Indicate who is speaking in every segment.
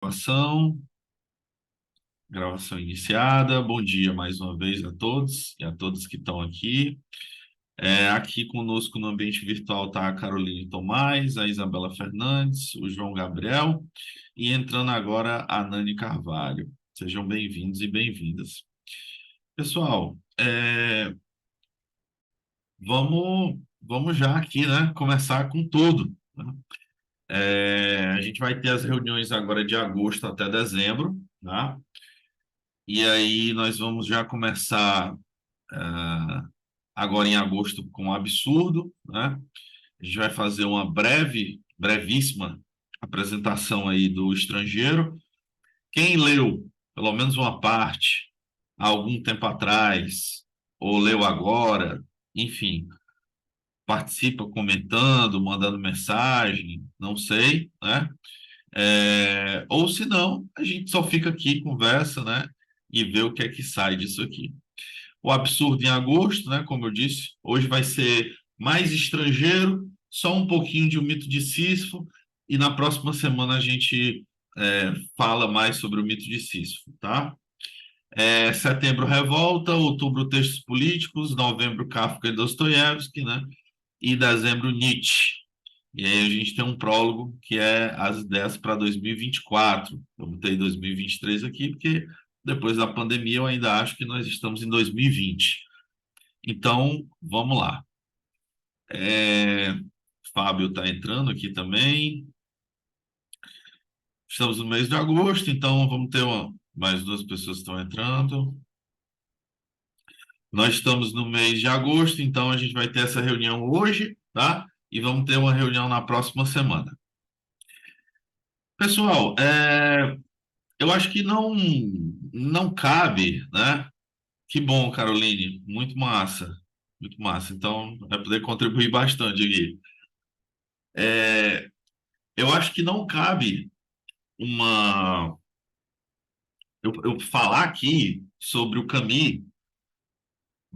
Speaker 1: Gravação, gravação iniciada. Bom dia mais uma vez a todos e a todas que estão aqui. Aqui conosco no ambiente virtual está a Caroline Tomás, a Isabela Fernandes, o João Gabriel e entrando agora a Nani Carvalho. Sejam bem-vindos e bem-vindas. Pessoal, vamos já aqui, né, começar com tudo, né? A gente vai ter as reuniões agora de agosto até dezembro, tá? E aí nós vamos já começar agora em agosto com um absurdo, né? A gente vai fazer uma brevíssima apresentação aí do estrangeiro. Quem leu, pelo menos uma parte, há algum tempo atrás, ou leu agora, enfim, participa comentando, mandando mensagem, não sei, né? Ou se não, a gente só fica aqui, conversa, né? E vê o que é que sai disso aqui. O absurdo em agosto, né? Como eu disse, hoje vai ser mais estrangeiro, só um pouquinho de O Mito de Sísifo, e na próxima semana a gente fala mais sobre o mito de Sísifo, tá? Setembro, Revolta, outubro, Textos Políticos, novembro, Kafka e Dostoiévski, né? E dezembro, Nietzsche. E aí a gente tem um prólogo que é as ideias para 2024. Eu botei 2023 aqui porque depois da pandemia eu ainda acho que nós estamos em 2020. Então, vamos lá. Fábio está entrando aqui também. Estamos no mês de agosto, então vamos ter mais duas pessoas que estão entrando. Nós estamos no mês de agosto, então a gente vai ter essa reunião hoje, tá? E vamos ter uma reunião na próxima semana. Pessoal, eu acho que não cabe, né? Que bom, Caroline, muito massa, muito massa. Então, vai poder contribuir bastante aqui. É, eu acho que não cabe uma eu falar aqui sobre o Camus,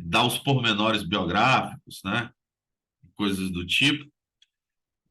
Speaker 1: dar os pormenores biográficos, né? Coisas do tipo,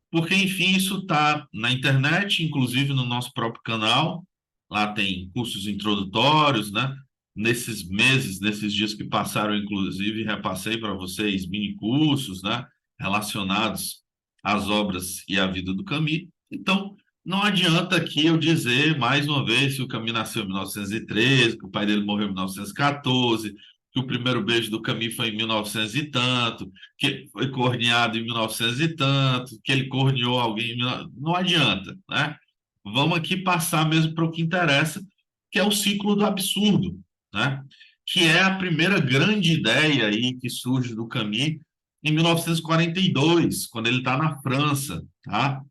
Speaker 1: porque, enfim, isso está na internet, inclusive no nosso próprio canal. Lá tem cursos introdutórios, né? Nesses meses, nesses dias que passaram, inclusive, repassei para vocês mini cursos, né? Relacionados às obras e à vida do Camus. Então, não adianta aqui eu dizer, mais uma vez, que o Camus nasceu em 1913, que o pai dele morreu em 1914, que o primeiro beijo do Camus foi em 1900 e tanto, que foi corneado em 1900 e tanto, que ele corneou alguém em 1900. Não adianta, né? Vamos aqui passar mesmo para o que interessa, que é o ciclo do absurdo, né? Que é a primeira grande ideia aí que surge do Camus em 1942, quando ele está na França, tá?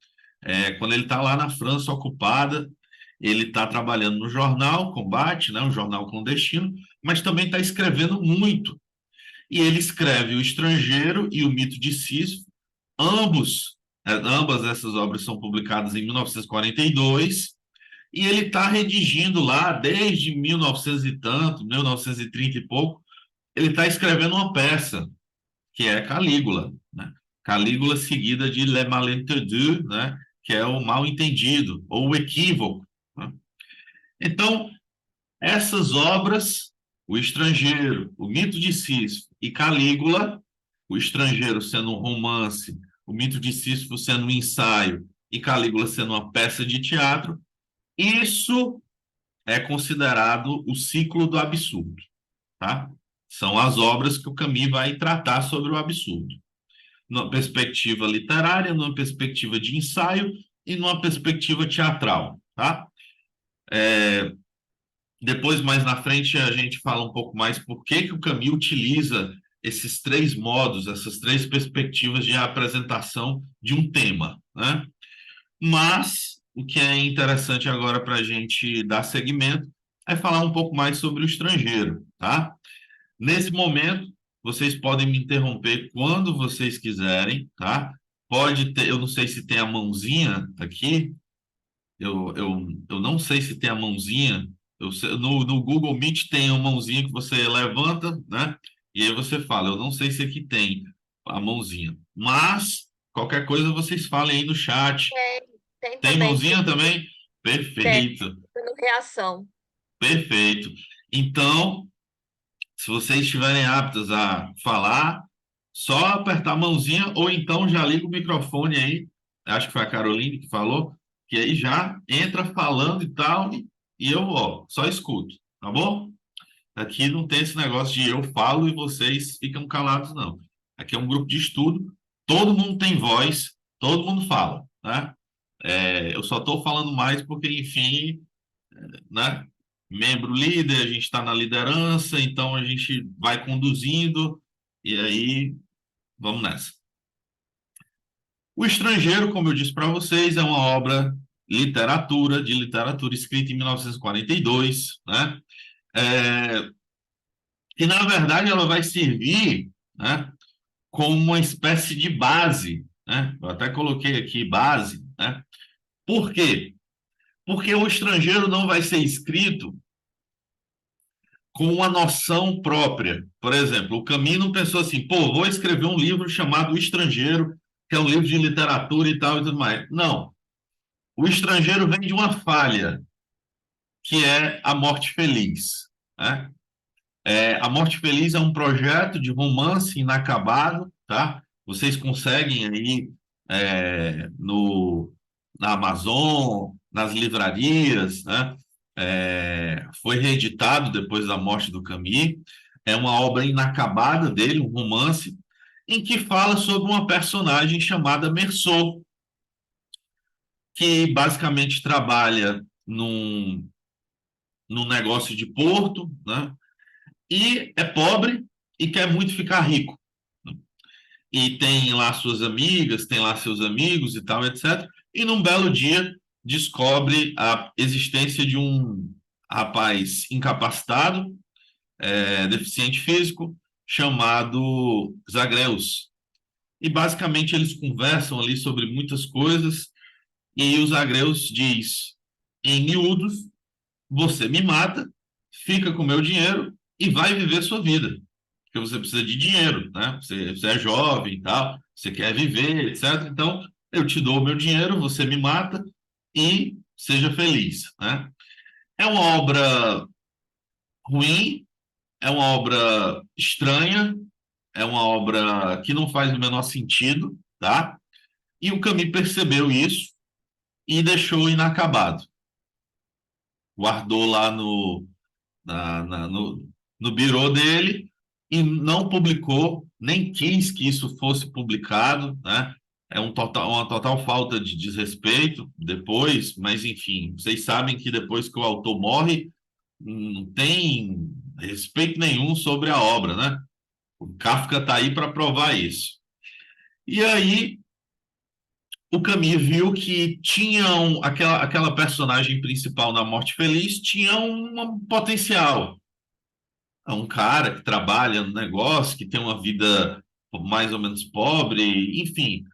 Speaker 1: Quando ele está lá na França ocupada, ele está trabalhando no jornal Combate, né? Um jornal clandestino, mas também está escrevendo muito. E ele escreve O Estrangeiro e O Mito de Sísifo, ambas essas obras são publicadas em 1942, e ele está redigindo lá desde 1900 e tanto, 1930 e pouco, ele está escrevendo uma peça, que é Calígula, né? Calígula seguida de Le Malentendu, né? Que é o mal entendido, ou o equívoco, né? Então, essas obras, O Estrangeiro, O Mito de Sísifo e Calígula, O Estrangeiro sendo um romance, O Mito de Sísifo sendo um ensaio e Calígula sendo uma peça de teatro, isso é considerado o ciclo do absurdo, tá? São as obras que o Camus vai tratar sobre o absurdo, numa perspectiva literária, numa perspectiva de ensaio e numa perspectiva teatral, tá? Depois, mais na frente, a gente fala um pouco mais por que o Camus utiliza esses três modos, essas três perspectivas de apresentação de um tema, né? Mas o que é interessante agora para a gente dar seguimento é falar um pouco mais sobre o estrangeiro, tá? Nesse momento, vocês podem me interromper quando vocês quiserem, tá? Pode ter, eu não sei se tem a mãozinha aqui, eu não sei se tem a mãozinha. No Google Meet tem uma mãozinha que você levanta, né? E aí você fala. Eu não sei se aqui tem a mãozinha. Mas, qualquer coisa, vocês falem aí no chat.
Speaker 2: Tem
Speaker 1: Tem
Speaker 2: também,
Speaker 1: mãozinha
Speaker 2: se
Speaker 1: também?
Speaker 2: Tem,
Speaker 1: Perfeito,
Speaker 2: dando reação.
Speaker 1: perfeito. Então, se vocês estiverem aptos a falar, só apertar a mãozinha ou então já liga o microfone aí. Acho que foi a Caroline que falou, que aí já entra falando e tal, e eu, ó, só escuto, tá bom? Aqui não tem esse negócio de eu falo e vocês ficam calados, não. Aqui é um grupo de estudo, todo mundo tem voz, todo mundo fala, né? Eu só estou falando mais porque, enfim, né? Membro líder, a gente está na liderança, então a gente vai conduzindo e aí vamos nessa. O Estrangeiro, como eu disse para vocês, é uma obra de literatura escrita em 1942, né? É, que na verdade ela vai servir, né, como uma espécie de base, né? Eu até coloquei aqui base, né? Por quê? Porque o Estrangeiro não vai ser escrito com uma noção própria. Por exemplo, o Camino pensou assim: pô, vou escrever um livro chamado O Estrangeiro, que é um livro de literatura e tal e tudo mais. Não. O Estrangeiro vem de uma falha, que é A Morte Feliz, né? A Morte Feliz é um projeto de romance inacabado, tá? Vocês conseguem aí na Amazon, nas livrarias, né? Foi reeditado depois da morte do Camus. É uma obra inacabada dele, um romance, em que fala sobre uma personagem chamada Meursault, que basicamente trabalha num negócio de porto, né? E é pobre e quer muito ficar rico. E tem lá suas amigas, tem lá seus amigos e tal, etc. E num belo dia descobre a existência de um rapaz incapacitado, deficiente físico, chamado Zagreus. E basicamente eles conversam ali sobre muitas coisas e o Zagreus diz, em miúdos, você me mata, fica com meu dinheiro e vai viver sua vida. Porque você precisa de dinheiro, né? Você é jovem e tal, você quer viver, etc. Então, eu te dou o meu dinheiro, você me mata e seja feliz, né? É uma obra ruim, é uma obra estranha, é uma obra que não faz o menor sentido, tá? E o Camus percebeu isso e deixou inacabado. Guardou lá no birô dele e não publicou, nem quis que isso fosse publicado, né? Uma total falta de desrespeito depois, mas enfim, vocês sabem que depois que o autor morre, não tem respeito nenhum sobre a obra, né? O Kafka está aí para provar isso. E aí o Camus viu que aquela personagem principal na Morte Feliz tinha um potencial. É um cara que trabalha no negócio, que tem uma vida mais ou menos pobre, enfim,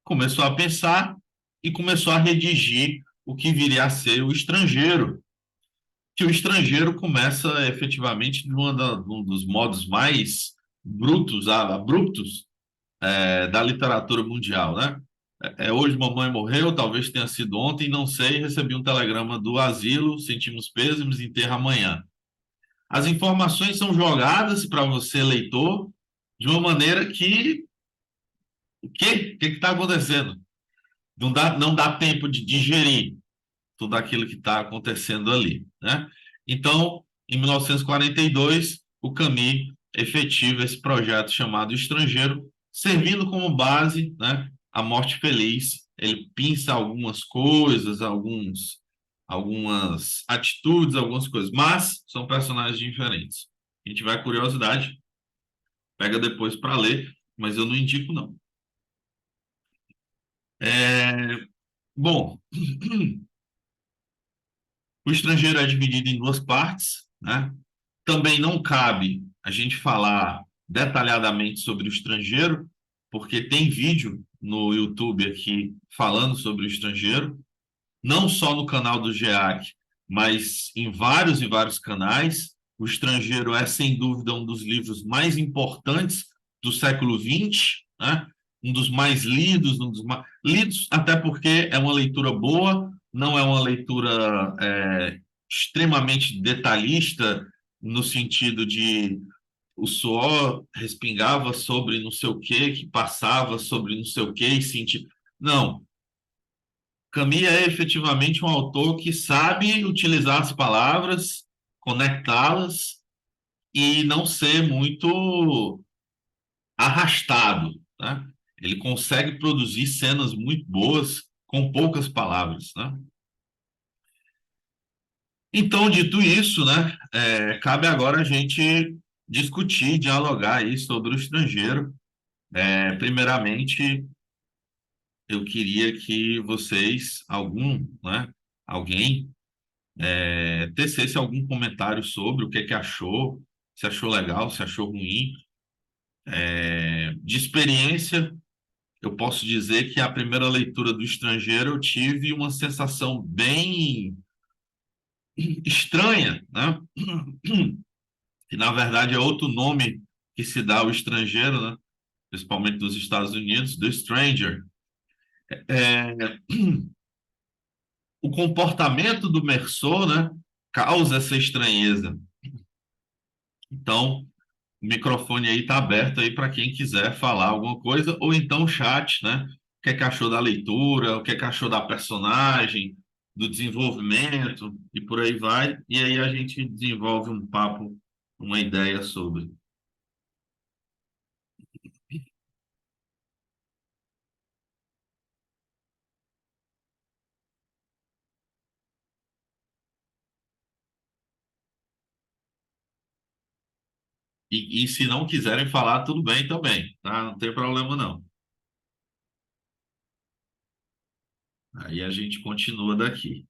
Speaker 1: começou a pensar e começou a redigir o que viria a ser o Estrangeiro, que o Estrangeiro começa efetivamente num dos modos mais brutos, abruptos, da literatura mundial, né? Hoje mamãe morreu, talvez tenha sido ontem, não sei, recebi um telegrama do asilo, sentimos pêsames, enterra amanhã. As informações são jogadas para você, leitor, de uma maneira que o quê? O que está acontecendo? Não dá tempo de digerir tudo aquilo que está acontecendo ali, né? Então, em 1942, o Camus efetiva esse projeto chamado Estrangeiro, servindo como base, né, a Morte Feliz. Ele pinça algumas coisas, algumas atitudes, algumas coisas, mas são personagens diferentes. Se tiver curiosidade, pega depois para ler, mas eu não indico, não. É, Bom, o Estrangeiro é dividido em duas partes, né? Também não cabe a gente falar detalhadamente sobre o Estrangeiro, porque tem vídeo no YouTube aqui falando sobre o Estrangeiro, não só no canal do GEAC, mas em vários e vários canais. O Estrangeiro é, sem dúvida, um dos livros mais importantes do século XX, né? Um dos mais lidos, lidos até porque é uma leitura boa, não é uma leitura extremamente detalhista, no sentido de o suor respingava sobre não sei o que passava sobre não sei o que e sentia. Não, Camus é efetivamente um autor que sabe utilizar as palavras, conectá-las e não ser muito arrastado, né? Ele consegue produzir cenas muito boas com poucas palavras, né? Então, dito isso, né, cabe agora a gente discutir, dialogar aí sobre o estrangeiro. Primeiramente, eu queria que vocês, né, alguém, tecesse algum comentário sobre o que achou, se achou legal, se achou ruim. De experiência, eu posso dizer que a primeira leitura do estrangeiro eu tive uma sensação bem estranha, né? Que na verdade é outro nome que se dá ao estrangeiro, né? Principalmente dos Estados Unidos, do stranger. É, o comportamento do Mersô, né, causa essa estranheza. Então, o microfone aí está aberto aí para quem quiser falar alguma coisa, ou então o chat, né? O que é que achou da leitura, o que é que achou da personagem, do desenvolvimento e por aí vai. E aí a gente desenvolve um papo, uma ideia sobre. E se não quiserem falar, tudo bem também, tá? Não tem problema não. Aí a gente continua daqui.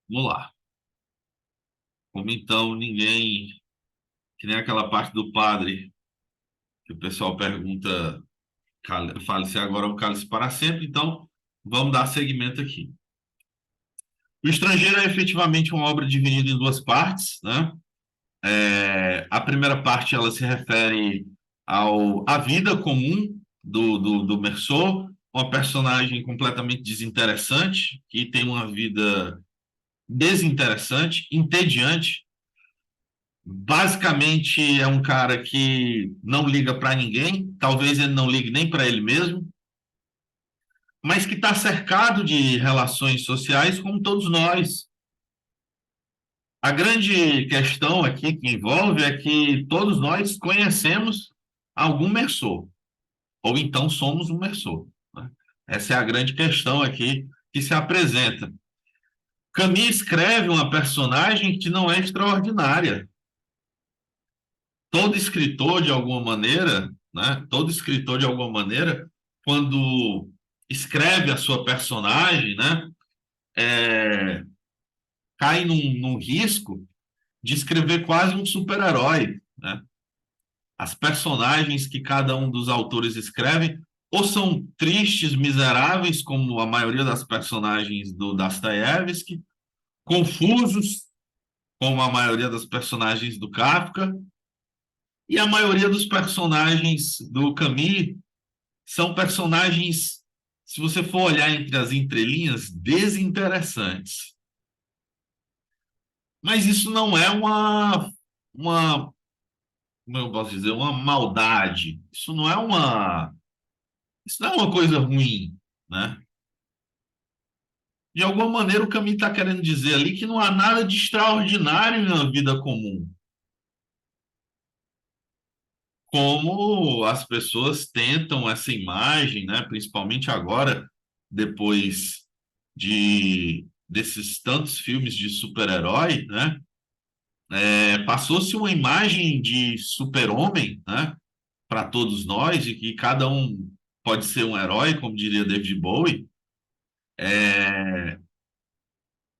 Speaker 1: Vamos lá. Como então ninguém, que nem aquela parte do padre, que o pessoal pergunta, fale-se agora o cálice para sempre, então vamos dar seguimento aqui. O Estrangeiro é efetivamente uma obra dividida em duas partes, né? A primeira parte ela se refere à vida comum do Meursault, uma personagem completamente desinteressante, que tem uma vida desinteressante, entediante. Basicamente é um cara que não liga para ninguém, talvez ele não ligue nem para ele mesmo, mas que está cercado de relações sociais como todos nós. A grande questão aqui que envolve é que todos nós conhecemos algum Mersô, ou então somos um Mersô, né? Essa é a grande questão aqui que se apresenta. Camus escreve uma personagem que não é extraordinária. Todo escritor, de alguma maneira, né? Todo escritor, de alguma maneira, quando escreve a sua personagem, né? É, cai num risco de escrever quase um super-herói, né? As personagens que cada um dos autores escreve ou são tristes, miseráveis, como a maioria das personagens do Dostoiévski, confusos, como a maioria das personagens do Kafka, e a maioria dos personagens do Camus são personagens, se você for olhar entre as entrelinhas, desinteressantes. Mas isso não é uma, como eu posso dizer, uma maldade. Isso não é uma coisa ruim, né? De alguma maneira, o Camus está querendo dizer ali que não há nada de extraordinário na vida comum. Como as pessoas tentam essa imagem, né? Principalmente agora, depois desses tantos filmes de super-herói, né? Passou-se uma imagem de super-homem, né? Para todos nós, e que cada um pode ser um herói, como diria David Bowie,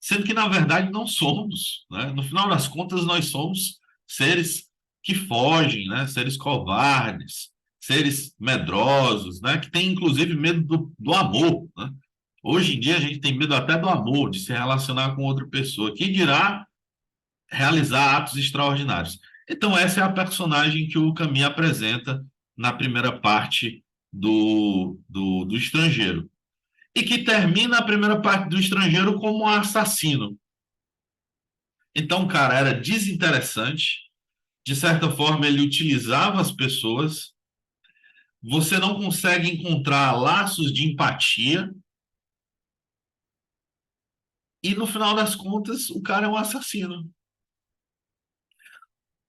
Speaker 1: sendo que na verdade não somos, né? No final das contas, nós somos seres que fogem, né? Seres covardes, seres medrosos, né? Que têm inclusive medo do amor, né? Hoje em dia a gente tem medo até do amor, de se relacionar com outra pessoa. Que dirá realizar atos extraordinários. Então, essa é a personagem que o Camus apresenta na primeira parte do Estrangeiro. E que termina a primeira parte do Estrangeiro como um assassino. Então, o cara era desinteressante, de certa forma, ele utilizava as pessoas, você não consegue encontrar laços de empatia, e no final das contas, o cara é um assassino.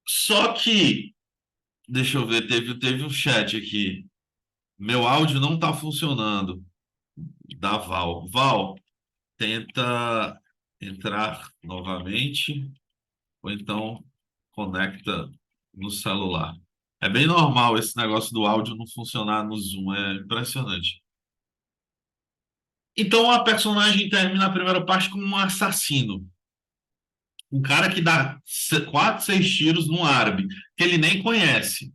Speaker 1: Só que, deixa eu ver, teve um chat aqui. Meu áudio não está funcionando. Da Val. Val, tenta entrar novamente, ou então conecta no celular. É bem normal esse negócio do áudio não funcionar no Zoom, é impressionante. Então a personagem termina a primeira parte como um assassino. Um cara que dá quatro, seis tiros num árabe, que ele nem conhece.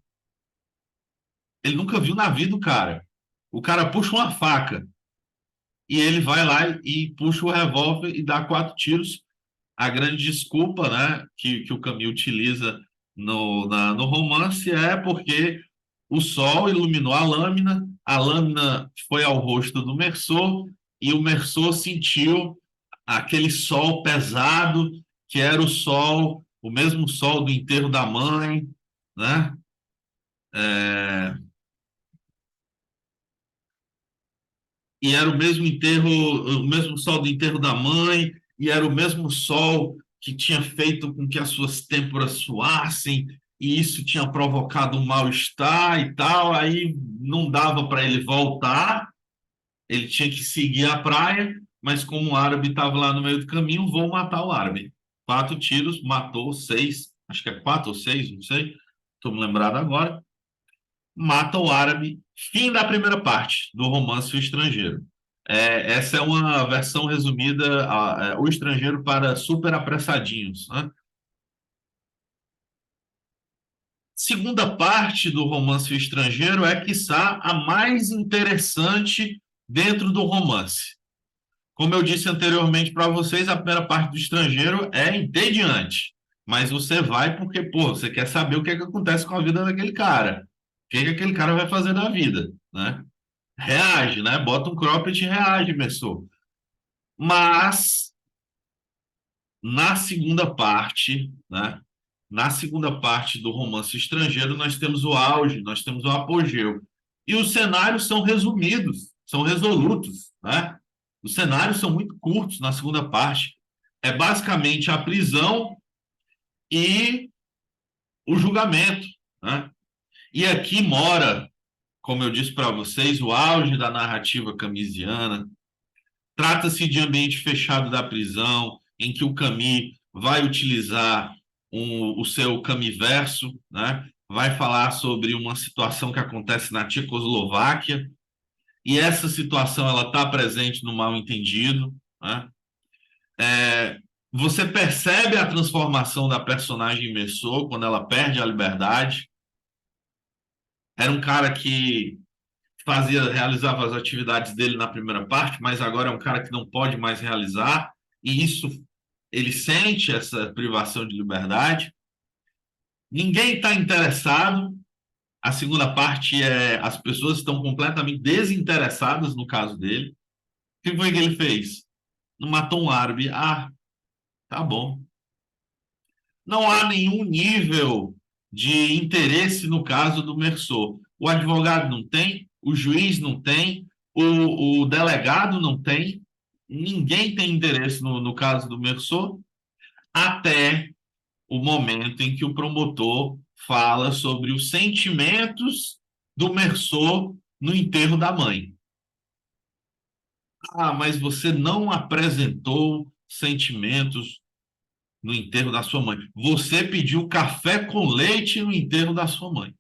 Speaker 1: Ele nunca viu na vida o cara. O cara puxa uma faca e ele vai lá e puxa o revólver e dá quatro tiros. A grande desculpa, né, que o Camus utiliza no romance é porque o sol iluminou a lâmina foi ao rosto do Merceau e o Merceau sentiu aquele sol pesado, que era o sol, o mesmo sol do enterro da mãe, né? É, e era o mesmo enterro, o mesmo sol do enterro da mãe, e era o mesmo sol que tinha feito com que as suas têmporas suassem, e isso tinha provocado um mal-estar e tal, aí não dava para ele voltar, ele tinha que seguir a praia, mas como o árabe estava lá no meio do caminho, vou matar o árabe. Quatro tiros, matou seis, acho que é quatro ou seis, não sei, estou me lembrado agora, mata o árabe. Fim da primeira parte do romance O Estrangeiro. Essa é uma versão resumida, O Estrangeiro para super apressadinhos, né? Segunda parte do romance O Estrangeiro é, quiçá, a mais interessante dentro do romance. Como eu disse anteriormente para vocês, a primeira parte do Estrangeiro é entediante. Mas você vai porque, pô, você quer saber o que é que acontece com a vida daquele cara. O que é que aquele cara vai fazer da vida, né? Reage, né? Bota um cropped e reage, pessoal. Mas na segunda parte, né? Na segunda parte do romance estrangeiro, nós temos o auge, nós temos o apogeu. E os cenários são resumidos, são resolutos, né? Os cenários são muito curtos na segunda parte. É basicamente a prisão e o julgamento, né? E aqui mora, como eu disse para vocês, o auge da narrativa camisiana. Trata-se de ambiente fechado da prisão, em que o Camus vai utilizar o seu Camiverso, né? Vai falar sobre uma situação que acontece na Tchecoslováquia, e essa situação ela está presente no Mal-Entendido, né? É, você percebe a transformação da personagem Merceau quando ela perde a liberdade. Era um cara que realizava as atividades dele na primeira parte, mas agora é um cara que não pode mais realizar, e isso ele sente essa privação de liberdade. Ninguém está interessado. A segunda parte é as pessoas estão completamente desinteressadas no caso dele. O que foi que ele fez? Não matou um árabe. Ah, tá bom. Não há nenhum nível de interesse no caso do Merceau. O advogado não tem, o juiz não tem, o delegado não tem, ninguém tem interesse no caso do Merceau, até o momento em que o promotor fala sobre os sentimentos do Merceau no enterro da mãe. Ah, mas você não apresentou sentimentos no enterro da sua mãe. Você pediu café com leite no enterro da sua mãe.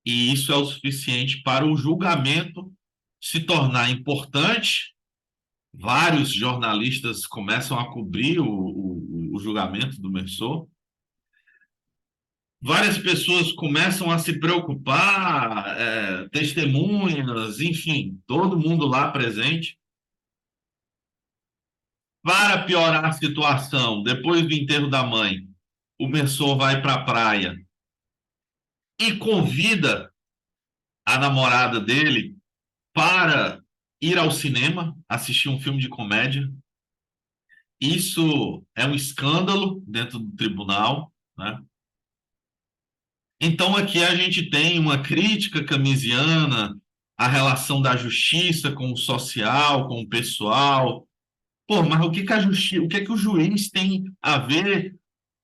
Speaker 1: E isso é o suficiente para o julgamento se tornar importante. Vários jornalistas começam a cobrir o julgamento do Merceau. Várias pessoas começam a se preocupar, testemunhas, enfim, todo mundo lá presente. Para piorar a situação, depois do enterro da mãe, o Messor vai para a praia e convida a namorada dele para ir ao cinema, assistir um filme de comédia. Isso é um escândalo dentro do tribunal, né? Então aqui a gente tem uma crítica camisiana à relação da justiça com o social, com o pessoal. Pô, mas o que que a justiça, o que que o juiz tem a ver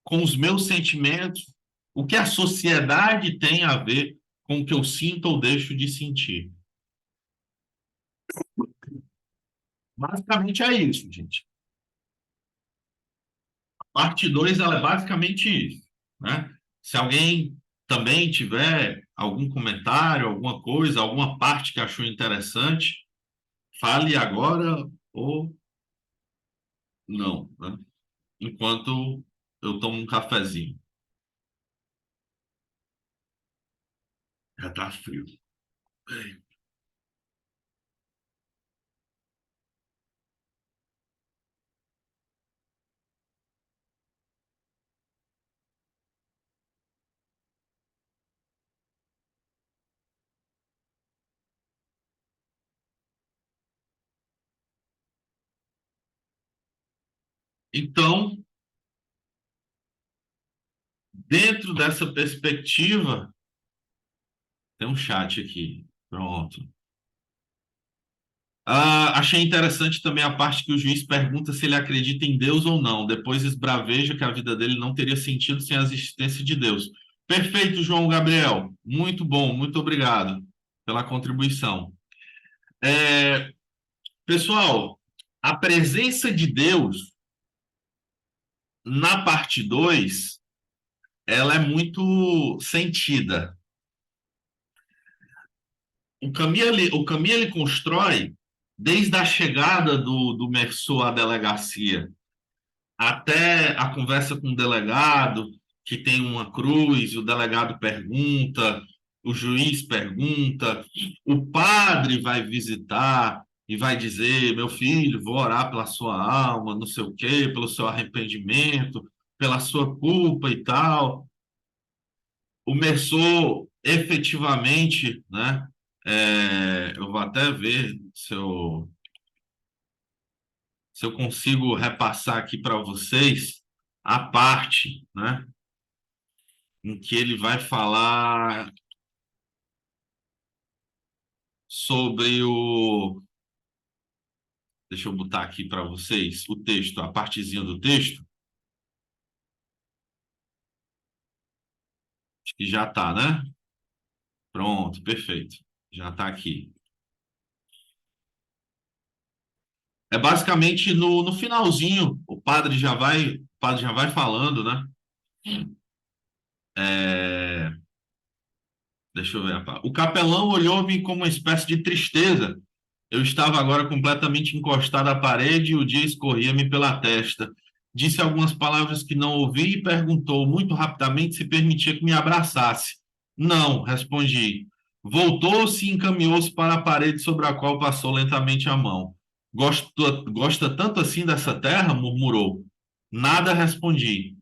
Speaker 1: com os meus sentimentos? O que a sociedade tem a ver com o que eu sinto ou deixo de sentir? Basicamente é isso, gente. Parte 2 ela é basicamente isso, né? Se alguém também tiver algum comentário, alguma coisa, alguma parte que achou interessante, fale agora ou não, né? Enquanto eu tomo um cafezinho. Já tá frio. Então, dentro dessa perspectiva, tem um chat aqui. Pronto. Ah, achei interessante também a parte que o juiz pergunta se ele acredita em Deus ou não. Depois esbraveja que a vida dele não teria sentido sem a existência de Deus. Perfeito, João Gabriel. Muito bom, muito obrigado pela contribuição. É, pessoal, a presença de Deus na parte 2, ela é muito sentida. O caminho ele constrói desde a chegada do Mersô à delegacia até a conversa com o delegado, que tem uma cruz, e o delegado pergunta, o juiz pergunta, o padre vai visitar e vai dizer: meu filho, vou orar pela sua alma, não sei o quê, pelo seu arrependimento, pela sua culpa e tal. O Mersô, efetivamente, né? Eu vou até ver se eu consigo repassar aqui para vocês a parte, né, em que ele vai falar sobre o. Deixa eu botar aqui para vocês o texto, a partezinha do texto, acho que já está, né? Pronto, perfeito. Já está aqui. É basicamente no finalzinho, o padre já vai falando, né? É, deixa eu ver. O capelão olhou-me com uma espécie de tristeza. Eu estava agora completamente encostado à parede e o dia escorria-me pela testa. Disse algumas palavras que não ouvi e perguntou muito rapidamente se permitia que me abraçasse. Não, respondi. Voltou-se e encaminhou-se para a parede sobre a qual passou lentamente a mão. Gosta tanto assim dessa terra? Murmurou. Nada respondi.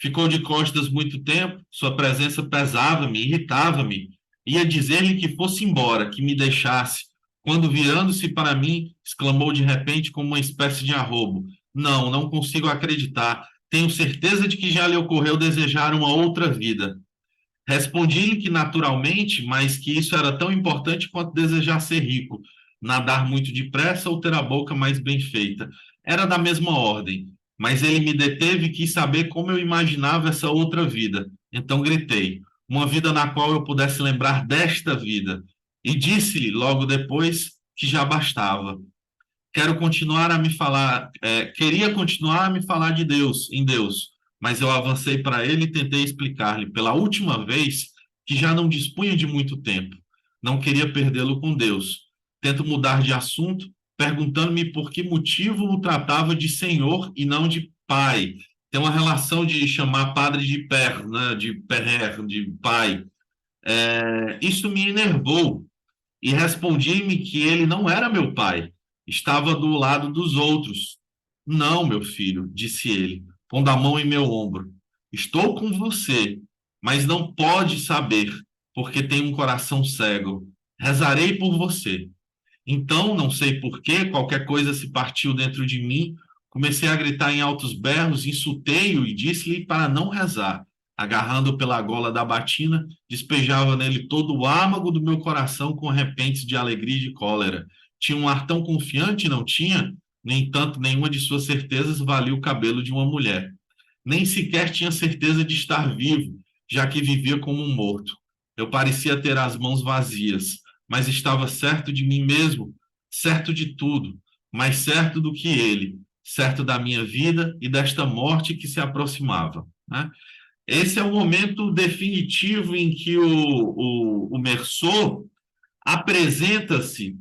Speaker 1: Ficou de costas muito tempo, sua presença pesava-me, irritava-me. Ia dizer-lhe que fosse embora, que me deixasse, quando, virando-se para mim, exclamou de repente com uma espécie de arrobo: não, não consigo acreditar. Tenho certeza de que já lhe ocorreu desejar uma outra vida. Respondi-lhe que naturalmente, mas que isso era tão importante quanto desejar ser rico, nadar muito depressa ou ter a boca mais bem feita. Era da mesma ordem, mas ele me deteve e quis saber como eu imaginava essa outra vida. Então gritei: uma vida na qual eu pudesse lembrar desta vida. E disse-lhe logo depois que já bastava. Queria continuar a me falar de Deus, em Deus, mas eu avancei para ele e tentei explicar-lhe pela última vez que já não dispunha de muito tempo. Não queria perdê-lo com Deus. Tento mudar de assunto, perguntando-me por que motivo o tratava de senhor e não de pai. Tem uma relação de chamar padre de père, né, de père, de pai. Isso me enervou e respondi-me que ele não era meu pai, estava do lado dos outros. Não, meu filho, disse ele, pondo a mão em meu ombro. Estou com você, mas não pode saber, porque tenho um coração cego. Rezarei por você. Então, não sei por quê, qualquer coisa se partiu dentro de mim. Comecei a gritar em altos berros, insultei-o e disse-lhe para não rezar. Agarrando pela gola da batina, despejava nele todo o âmago do meu coração com repentes de alegria e de cólera. Tinha um ar tão confiante, não tinha? No entanto, nenhuma de suas certezas valia o cabelo de uma mulher. Nem sequer tinha certeza de estar vivo, já que vivia como um morto. Eu parecia ter as mãos vazias, mas estava certo de mim mesmo, certo de tudo, mais certo do que ele, certo da minha vida e desta morte que se aproximava, né? Esse é o momento definitivo em que o Meursault apresenta-se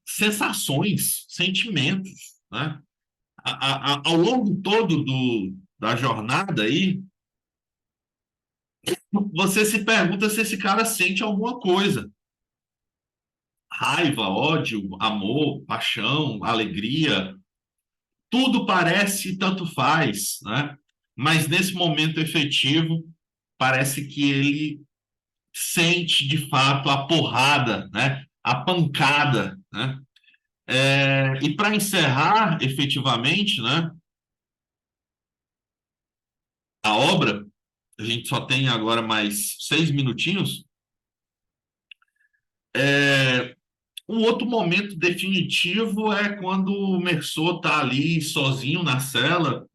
Speaker 1: sensações, sentimentos, né? Ao longo todo da jornada aí, você se pergunta se esse cara sente alguma coisa. Raiva, ódio, amor, paixão, alegria, tudo parece tanto faz, né? Mas nesse momento efetivo, parece que ele sente de fato a porrada, né? A pancada, né? E para encerrar efetivamente, né, a obra, a gente só tem agora mais 6 minutinhos. É, um outro momento definitivo é quando o Meursault está ali sozinho na cela,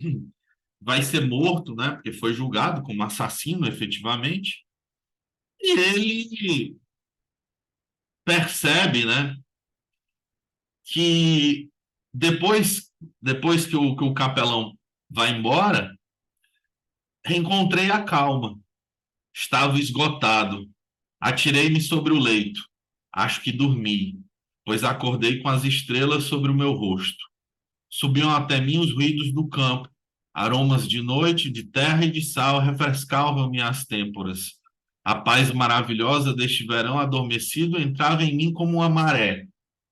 Speaker 1: vai ser morto, né? Porque foi julgado como assassino, efetivamente. E ele percebe, né, que depois que o capelão vai embora, reencontrei a calma. Estava esgotado. Atirei-me sobre o leito. Acho que dormi, pois acordei com as estrelas sobre o meu rosto. Subiam até mim os ruídos do campo. Aromas de noite, de terra e de sal refrescavam-me as têmporas. A paz maravilhosa deste verão adormecido entrava em mim como uma maré.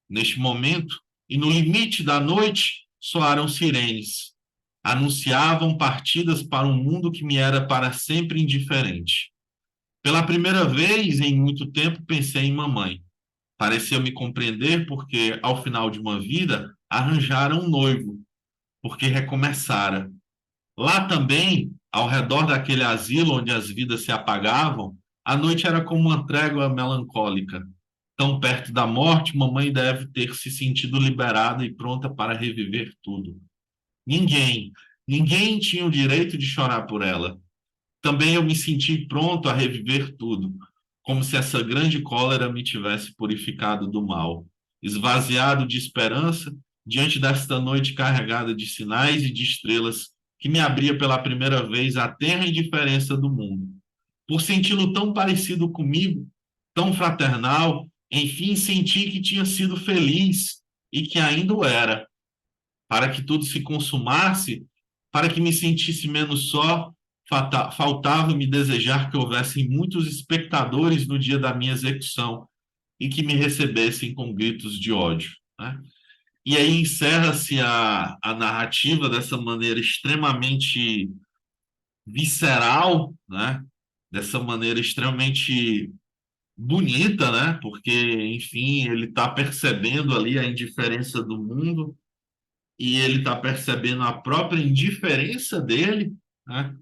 Speaker 1: Neste momento, e no limite da noite, soaram sirenes. Anunciavam partidas para um mundo que me era para sempre indiferente. Pela primeira vez em muito tempo, pensei em mamãe. Pareceu me compreender porque, ao final de uma vida, arranjara um noivo, porque recomeçara. Lá também, ao redor daquele asilo onde as vidas se apagavam, a noite era como uma trégua melancólica. Tão perto da morte, mamãe deve ter se sentido liberada e pronta para reviver tudo. Ninguém, ninguém tinha o direito de chorar por ela. Também eu me senti pronto a reviver tudo, como se essa grande cólera me tivesse purificado do mal. Esvaziado de esperança, diante desta noite carregada de sinais e de estrelas que me abria pela primeira vez a terra indiferença do mundo. Por senti-lo tão parecido comigo, tão fraternal, enfim, senti que tinha sido feliz e que ainda o era. Para que tudo se consumasse, para que me sentisse menos só, faltava-me desejar que houvessem muitos espectadores no dia da minha execução e que me recebessem com gritos de ódio, né? E aí encerra-se a narrativa dessa maneira extremamente visceral, né? Dessa maneira extremamente bonita, né? Porque, enfim, ele está percebendo ali a indiferença do mundo e ele está percebendo a própria indiferença dele, né?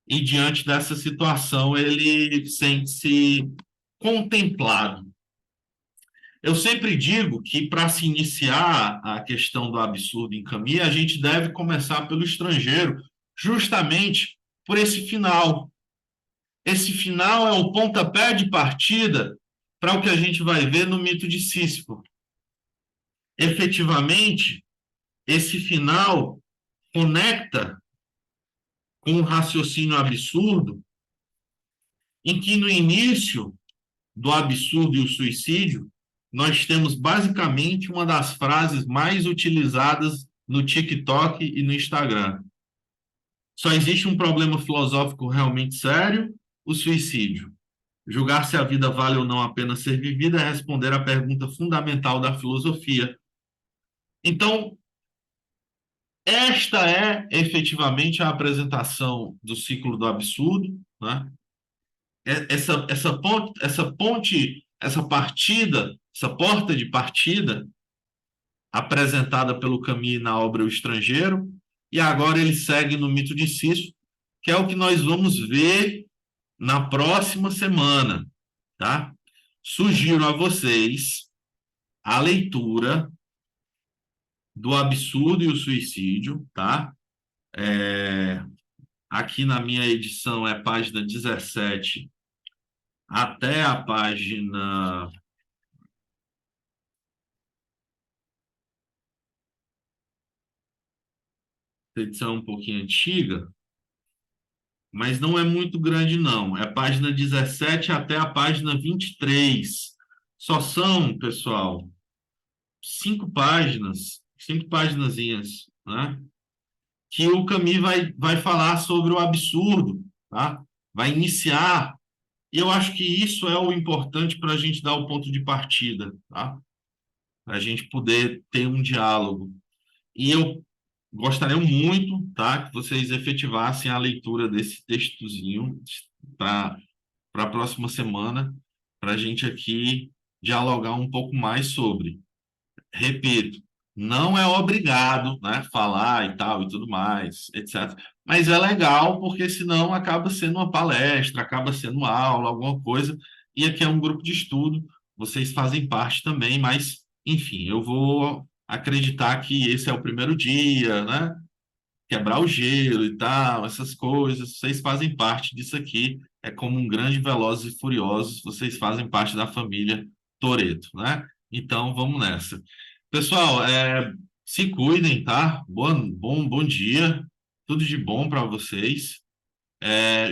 Speaker 1: E diante dessa situação ele sente-se contemplado. Eu sempre digo que para se iniciar a questão do absurdo em Camus, a gente deve começar pelo estrangeiro, justamente por esse final. Esse final é o pontapé de partida para o que a gente vai ver no mito de Sísifo. Efetivamente, esse final conecta com um raciocínio absurdo, em que no início do absurdo e o suicídio, nós temos basicamente uma das frases mais utilizadas no TikTok e no Instagram. Só existe um problema filosófico realmente sério, o suicídio. Julgar se a vida vale ou não a pena ser vivida é responder à pergunta fundamental da filosofia. Então, esta é efetivamente a apresentação do ciclo do absurdo, né? Essa partida, essa porta de partida apresentada pelo Camus na obra O Estrangeiro, e agora ele segue no mito de Sísifo, que é o que nós vamos ver na próxima semana, tá? Sugiro a vocês a leitura do Absurdo e o Suicídio, tá? Aqui na minha edição é página 17 até a página. A edição é um pouquinho antiga, mas não é muito grande, não. É a página 17 até a página 23. Só são, pessoal, 5 páginas, 5 paginazinhas, né? Que o Camus vai falar sobre o absurdo, tá? Vai iniciar. E eu acho que isso é o importante para a gente dar o ponto de partida, tá? Para a gente poder ter um diálogo. E eu gostaria muito, tá, que vocês efetivassem a leitura desse textozinho para a próxima semana, para a gente aqui dialogar um pouco mais sobre. Repito, não é obrigado, né, falar e tal e tudo mais, etc. Mas é legal porque senão acaba sendo uma palestra, acaba sendo uma aula, alguma coisa. E aqui é um grupo de estudo, vocês fazem parte também, mas enfim, eu vou acreditar que esse é o primeiro dia, né? Quebrar o gelo e tal, essas coisas, vocês fazem parte disso aqui. É como um grande Velozes e Furiosos, vocês fazem parte da família Toretto, né? Então, vamos nessa. Pessoal, se cuidem, tá? Bom dia, tudo de bom para vocês.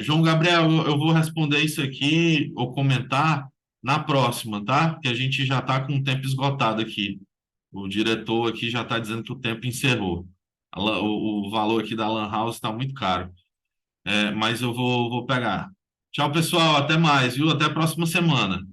Speaker 1: João Gabriel, eu vou responder isso aqui ou comentar na próxima, tá? Que a gente já está com o tempo esgotado aqui. O diretor aqui já está dizendo que o tempo encerrou. O valor aqui da Lan House está muito caro. Mas eu vou pegar. Tchau, pessoal. Até mais, viu? Até a próxima semana.